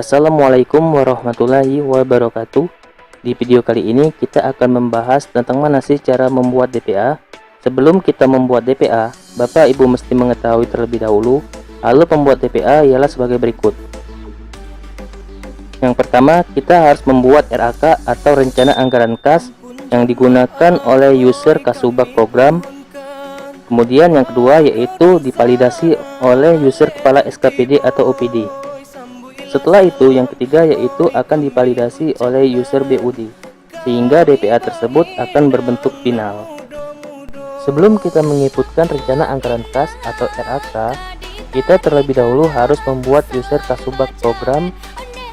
Assalamualaikum warahmatullahi wabarakatuh. Di video kali ini kita akan membahas tentang mana sih cara membuat DPA. Sebelum kita membuat DPA, Bapak Ibu mesti mengetahui terlebih dahulu alur pembuat DPA ialah sebagai berikut. Yang pertama, kita harus membuat RAK atau rencana anggaran kas yang digunakan oleh user Kasubag program. Kemudian yang kedua yaitu divalidasi oleh user kepala SKPD atau OPD. Setelah itu yang ketiga yaitu akan divalidasi oleh user BUD, sehingga DPA tersebut akan berbentuk final. Sebelum kita menginputkan rencana anggaran kas atau RAK, kita terlebih dahulu harus membuat user Kasubag program,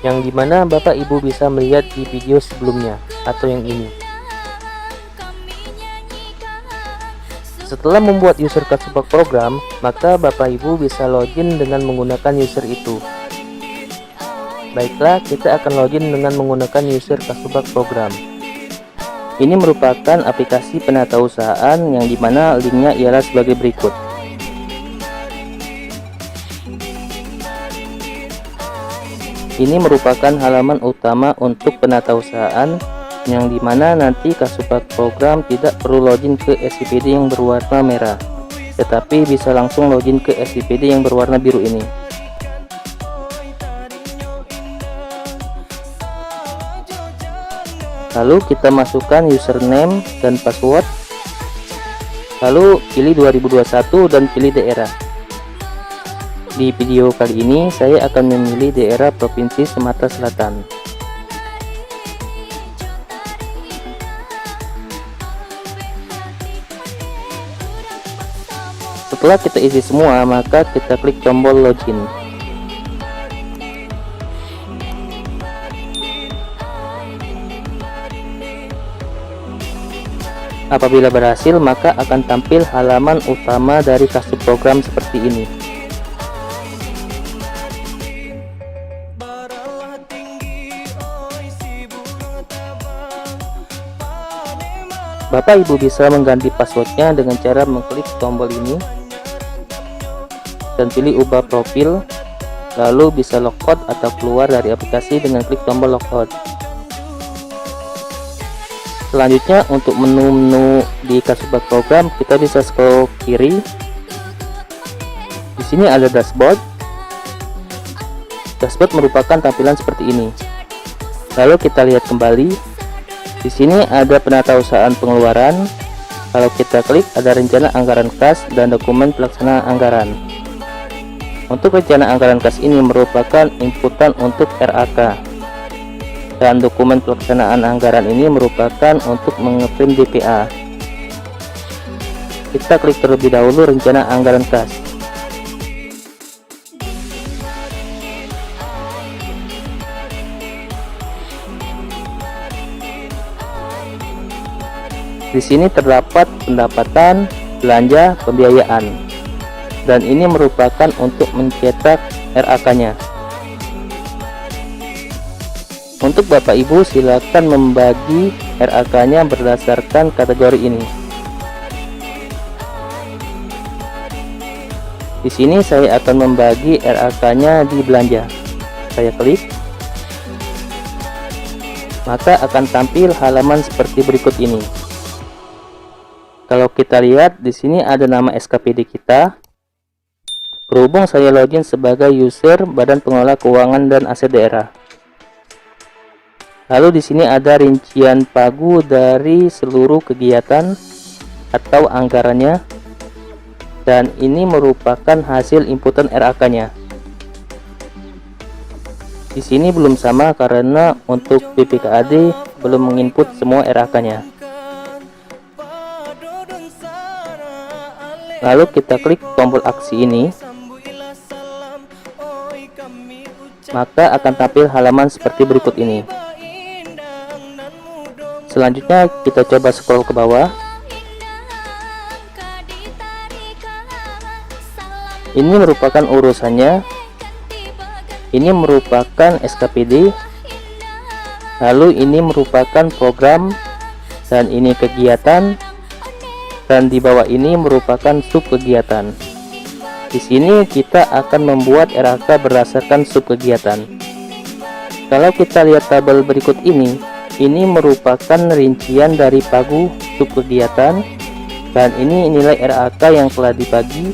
yang dimana Bapak Ibu bisa melihat di video sebelumnya atau yang ini. Setelah membuat user Kasubag program, maka Bapak Ibu bisa login dengan menggunakan user itu. Baiklah, kita akan login dengan menggunakan user Kasubag program. Ini merupakan aplikasi penatausahaan yang dimana linknya ialah sebagai berikut. Ini merupakan halaman utama untuk penatausahaan yang dimana nanti Kasubag program tidak perlu login ke SKPD yang berwarna merah, tetapi bisa langsung login ke SKPD yang berwarna biru ini. Lalu kita masukkan username dan password, lalu pilih 2021 dan pilih daerah. Di video kali ini saya akan memilih daerah Provinsi Sumatera Selatan. Setelah kita isi semua, maka kita klik tombol login. Apabila berhasil, maka akan tampil halaman utama dari Kasubag program seperti ini. Bapak Ibu bisa mengganti passwordnya dengan cara mengklik tombol ini dan pilih ubah profil, lalu bisa logout atau keluar dari aplikasi dengan klik tombol logout. Selanjutnya untuk menu-menu di Kasubag program kita bisa scroll kiri. Di sini ada dashboard. Dashboard merupakan tampilan seperti ini. Lalu kita lihat kembali. Di sini ada penatausahaan pengeluaran. Kalau kita klik ada rencana anggaran kas dan dokumen pelaksanaan anggaran. Untuk rencana anggaran kas ini merupakan inputan untuk RAK. Dan dokumen pelaksanaan anggaran ini merupakan untuk mengeprint DPA. Kita klik terlebih dahulu rencana anggaran kas. Di sini terdapat pendapatan, belanja, pembiayaan, dan ini merupakan untuk mencetak RAK-nya. Untuk Bapak Ibu silakan membagi RAK-nya berdasarkan kategori ini. Di sini saya akan membagi RAK-nya di belanja. Saya klik, maka akan tampil halaman seperti berikut ini. Kalau kita lihat di sini ada nama SKPD kita. Berhubung saya login sebagai user Badan Pengelola Keuangan dan Aset Daerah. Lalu di sini ada rincian pagu dari seluruh kegiatan atau anggarannya, dan ini merupakan hasil inputan RAK-nya. Di sini belum sama karena untuk BPKAD belum menginput semua RAK-nya. Lalu kita klik tombol aksi ini, maka akan tampil halaman seperti berikut ini. Selanjutnya kita coba scroll ke bawah. Ini merupakan urusannya. Ini merupakan SKPD. Lalu ini merupakan program, dan ini kegiatan. Dan di bawah ini merupakan sub kegiatan. Di sini kita akan membuat RAK berdasarkan sub kegiatan. Kalau kita lihat tabel berikut ini merupakan rincian dari pagu subkegiatan, dan ini nilai RAK yang telah dibagi,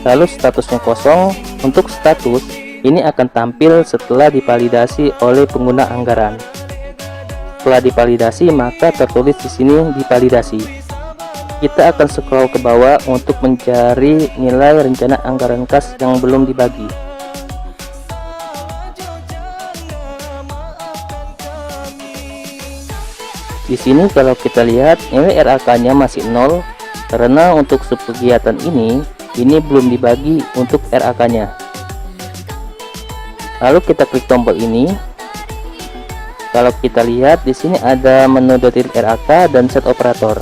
lalu statusnya kosong. Untuk status, ini akan tampil setelah divalidasi oleh pengguna anggaran. Setelah divalidasi, maka tertulis di sini divalidasi. Kita akan scroll ke bawah untuk mencari nilai rencana anggaran kas yang belum dibagi. Di sini kalau kita lihat nilai RAK-nya masih 0 karena untuk subkegiatan ini belum dibagi untuk RAK-nya. Lalu kita klik tombol ini. Kalau kita lihat di sini ada menu detail RAK dan set operator.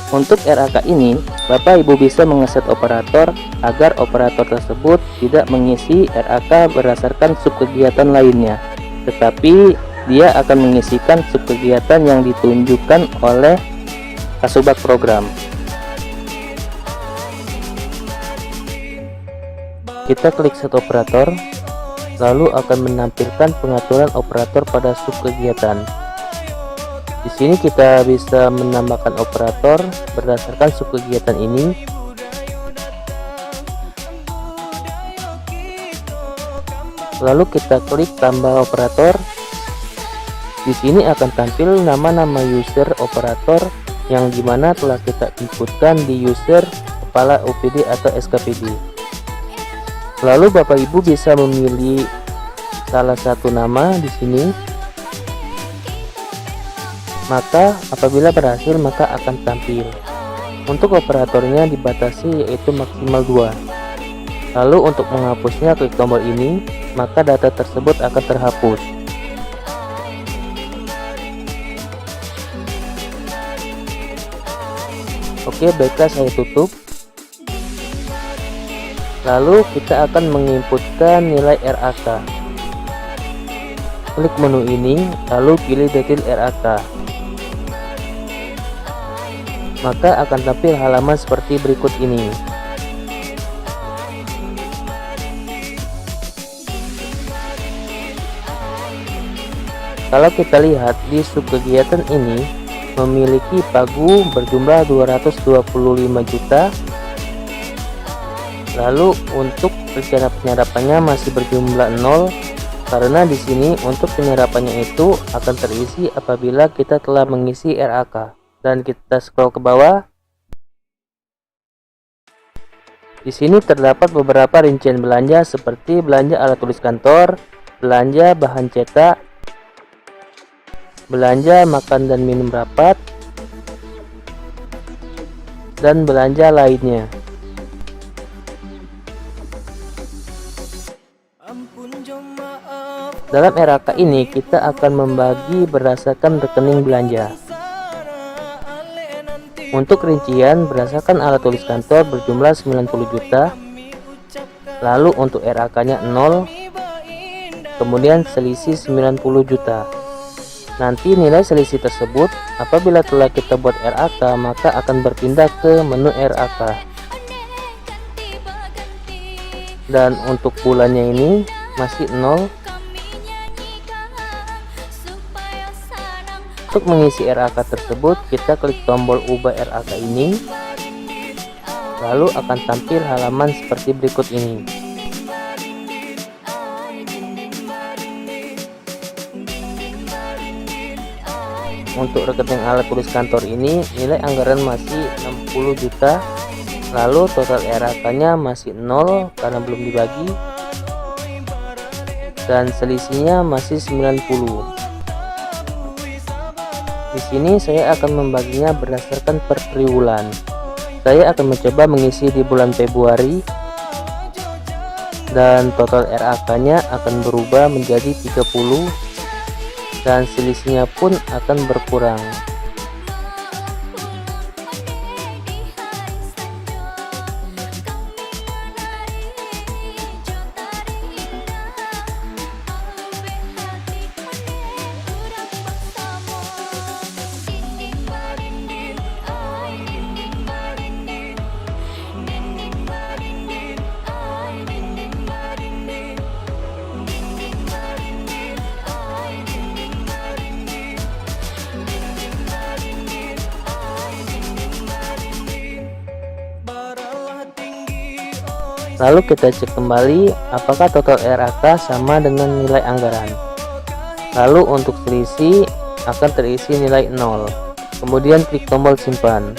Untuk RAK ini, Bapak Ibu bisa mengeset operator agar operator tersebut tidak mengisi RAK berdasarkan subkegiatan lainnya, tetapi dia akan mengisikan subkegiatan yang ditunjukkan oleh Kasubag program. Kita klik set operator, lalu akan menampilkan pengaturan operator pada subkegiatan. Di sini kita bisa menambahkan operator berdasarkan subkegiatan ini. Lalu kita klik tambah operator. Di sini akan tampil nama-nama user operator yang dimana telah kita inputkan di user kepala OPD atau SKPD. Lalu Bapak Ibu bisa memilih salah satu nama di sini. Maka apabila berhasil maka akan tampil. Untuk operatornya dibatasi yaitu maksimal 2. Lalu untuk menghapusnya klik tombol ini, maka data tersebut akan terhapus. Oke, baiklah, saya tutup. Lalu kita akan menginputkan nilai RAK. Klik menu ini, lalu pilih detail RAK. Maka akan tampil halaman seperti berikut ini. Kalau kita lihat di subkegiatan ini memiliki pagu berjumlah 225 juta. Lalu untuk rencana penyerapannya masih berjumlah 0 karena di sini untuk penyerapannya itu akan terisi apabila kita telah mengisi RAK. Dan kita scroll ke bawah. Di sini terdapat beberapa rincian belanja seperti belanja alat tulis kantor, belanja bahan cetak, belanja makan dan minum rapat, dan belanja lainnya. Dalam RAK ini kita akan membagi berdasarkan rekening belanja. Untuk rincian berdasarkan alat tulis kantor berjumlah 90 juta. Lalu untuk RAK-nya 0. Kemudian selisih 90 juta. Nanti nilai selisih tersebut apabila telah kita buat RAK maka akan berpindah ke menu RAK. Dan untuk bulannya ini masih 0. Untuk mengisi RAK tersebut, kita klik tombol ubah RAK ini, lalu akan tampil halaman seperti berikut ini. Untuk rekening alat tulis kantor ini, nilai anggaran masih 60 juta, lalu total RAK-nya masih 0 karena belum dibagi, dan selisihnya masih 90. Di sini saya akan membaginya berdasarkan per triwulan. Saya akan mencoba mengisi di bulan Februari dan total RAK-nya akan berubah menjadi 30 dan selisihnya pun akan berkurang. Lalu kita cek kembali apakah total RAK sama dengan nilai anggaran. Lalu untuk selisih akan terisi nilai 0. Kemudian klik tombol simpan.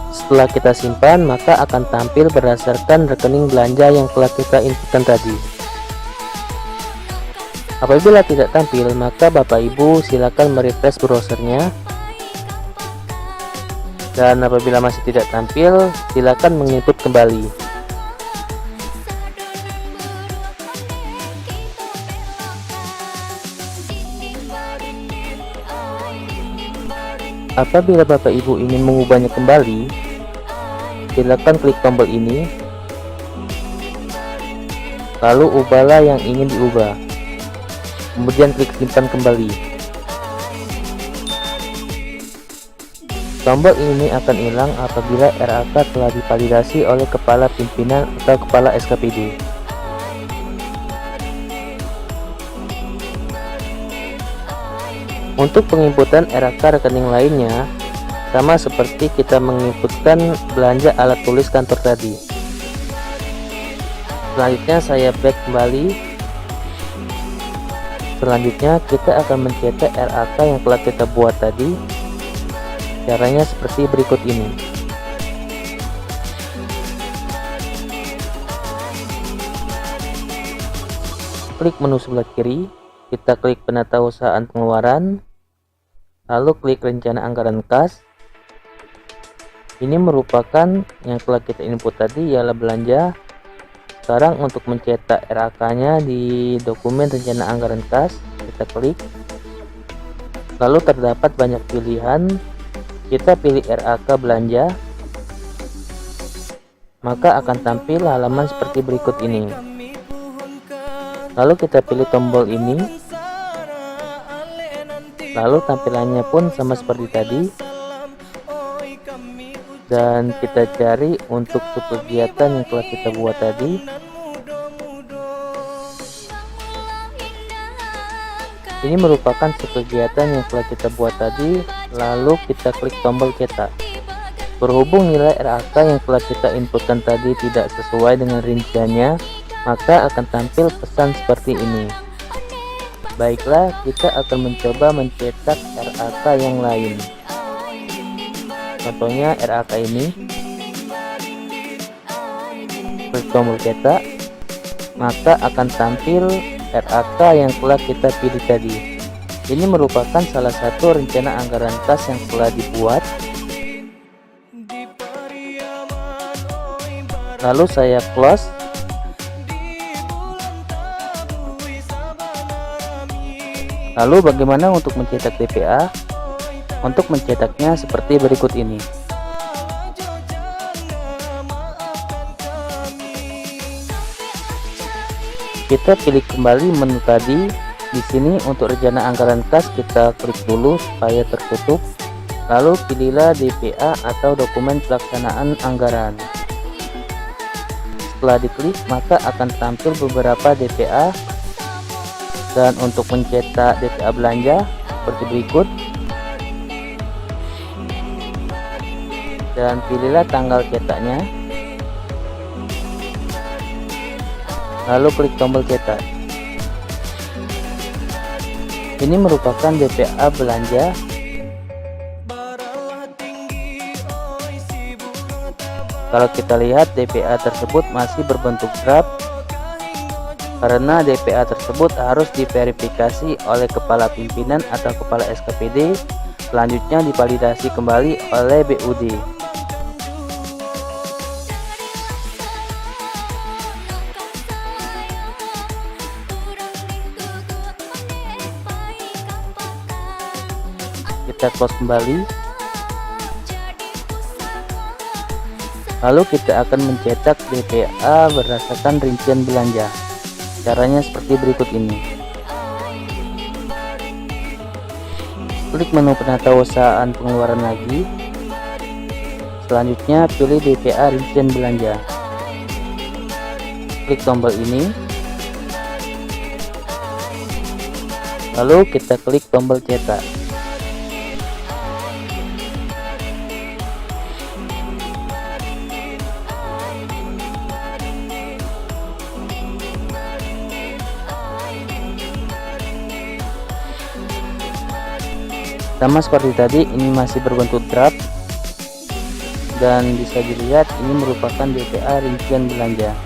Setelah kita simpan, maka akan tampil berdasarkan rekening belanja yang telah kita inputkan tadi. Apabila tidak tampil, maka Bapak Ibu silakan merefresh browsernya. Dan apabila masih tidak tampil, silakan menginput kembali. Apabila Bapak Ibu ingin mengubahnya kembali, silakan klik tombol ini, lalu ubahlah yang ingin diubah, kemudian klik simpan kembali. Tombol ini akan hilang apabila RAK telah divalidasi oleh kepala pimpinan atau kepala SKPD. Untuk penginputan RAK rekening lainnya, sama seperti kita menginputkan belanja alat tulis kantor tadi. Selanjutnya saya back kembali. Selanjutnya kita akan mencetak RAK yang telah kita buat tadi. Caranya seperti berikut ini. Klik menu sebelah kiri, kita klik penatausahaan pengeluaran, lalu klik rencana anggaran kas. Ini merupakan yang telah kita input tadi ialah belanja. Sekarang untuk mencetak RAK-nya di dokumen rencana anggaran kas, kita klik. Lalu terdapat banyak pilihan. Kita pilih RAK belanja. Maka akan tampil halaman seperti berikut ini. Lalu kita pilih tombol ini. Lalu tampilannya pun sama seperti tadi. Dan kita cari untuk kegiatan yang telah kita buat tadi. Ini merupakan kegiatan yang telah kita buat tadi. Lalu kita klik tombol cetak. Berhubung nilai RAK yang telah kita inputkan tadi tidak sesuai dengan rinciannya, maka akan tampil pesan seperti ini. Baiklah, kita akan mencoba mencetak RAK yang lain. Contohnya RAK ini. Klik tombol cetak, maka akan tampil RAK yang telah kita pilih tadi. Ini merupakan salah satu rencana anggaran kas yang telah dibuat. Lalu saya close. Lalu bagaimana untuk mencetak DPA? Untuk mencetaknya seperti berikut ini. Kita pilih kembali menu tadi. Di sini untuk rencana anggaran kas kita klik dulu supaya tertutup. Lalu pilihlah DPA atau dokumen pelaksanaan anggaran. Setelah diklik, maka akan tampil beberapa DPA. Dan untuk mencetak DPA belanja seperti berikut. Dan pilihlah tanggal cetaknya, lalu klik tombol cetak. Ini merupakan DPA belanja. Kalau kita lihat DPA tersebut masih berbentuk draft karena DPA tersebut harus diverifikasi oleh kepala pimpinan atau kepala SKPD, selanjutnya divalidasi kembali oleh BUD. Kita close kembali. Lalu kita akan mencetak DPA berdasarkan rincian belanja. Caranya seperti berikut ini. Klik menu penatausahaan pengeluaran lagi. Selanjutnya pilih DPA rincian belanja. Klik tombol ini. Lalu kita klik tombol cetak. Sama seperti tadi, ini masih berbentuk draft dan bisa dilihat ini merupakan BPA rincian belanja.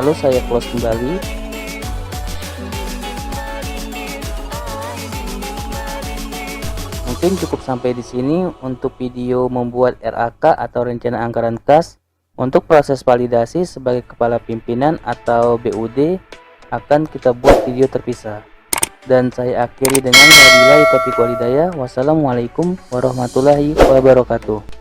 Lalu saya close kembali. Mungkin cukup sampai di sini untuk video membuat RAK atau rencana anggaran kas. Untuk proses validasi sebagai kepala pimpinan atau BUD akan kita buat video terpisah. Dan saya akhiri dengan wabillahi taufiq walhidayah. Wassalamualaikum warahmatullahi wabarakatuh.